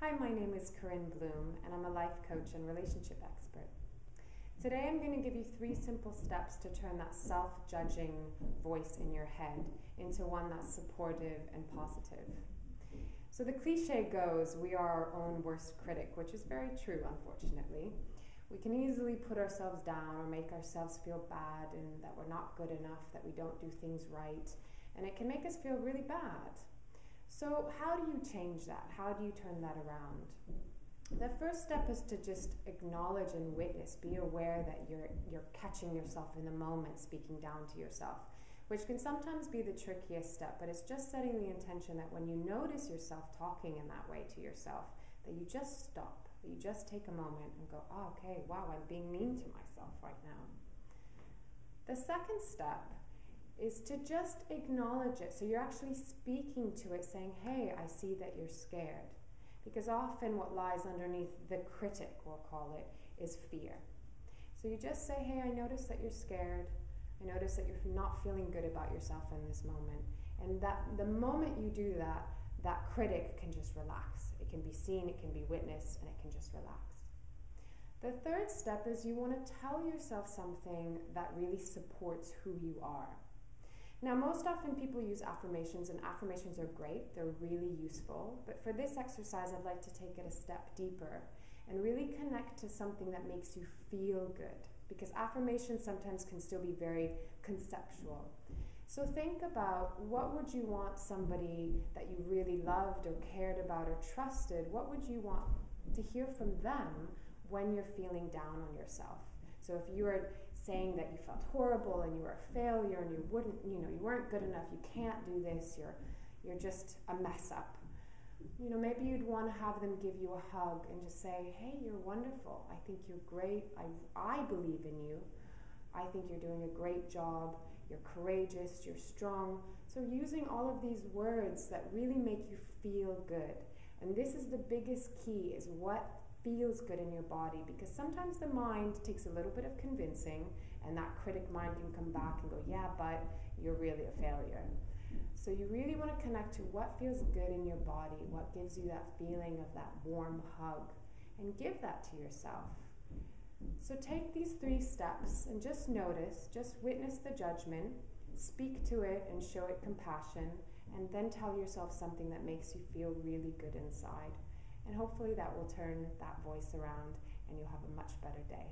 Hi, my name is Corinne Blum, and I'm a life coach and relationship expert. Today I'm going to give you 3 simple steps to turn that self-judging voice in your head into one that's supportive and positive. So the cliche goes, we are our own worst critic, which is very true, unfortunately. We can easily put ourselves down or make ourselves feel bad and that we're not good enough, that we don't do things right, and it can make us feel really bad. So how do you change that? How do you turn that around? The first step is to just acknowledge and witness, be aware that you're catching yourself in the moment, speaking down to yourself, which can sometimes be the trickiest step, but it's just setting the intention that when you notice yourself talking in that way to yourself, that you just stop, that you just take a moment and go, oh, okay, wow, I'm being mean to myself right now. The second step is to just acknowledge it. So you're actually speaking to it, saying, hey, I see that you're scared. Because often what lies underneath the critic, we'll call it, is fear. So you just say, hey, I notice that you're scared. I notice that you're not feeling good about yourself in this moment. And that the moment you do that, that critic can just relax. It can be seen, it can be witnessed, and it can just relax. The third step is you want to tell yourself something that really supports who you are. Now, most often people use affirmations, and affirmations are great. They're really useful. But for this exercise, I'd like to take it a step deeper and really connect to something that makes you feel good, because affirmations sometimes can still be very conceptual. So think about, what would you want somebody that you really loved or cared about or trusted, what would you want to hear from them when you're feeling down on yourself? So if you were saying that you felt horrible and you were a failure and you weren't good enough, you can't do this, you're just a mess up. Maybe you'd want to have them give you a hug and just say, hey, you're wonderful. I think you're great. I believe in you. I think you're doing a great job. You're courageous. You're strong. So using all of these words that really make you feel good. And this is the biggest key, is what feels good in your body, because sometimes the mind takes a little bit of convincing and that critic mind can come back and go, yeah, but you're really a failure. So you really want to connect to what feels good in your body, what gives you that feeling of that warm hug, and give that to yourself. So take these 3 steps and just notice, just witness the judgment, speak to it and show it compassion, and then tell yourself something that makes you feel really good inside. And hopefully that will turn that voice around and you'll have a much better day.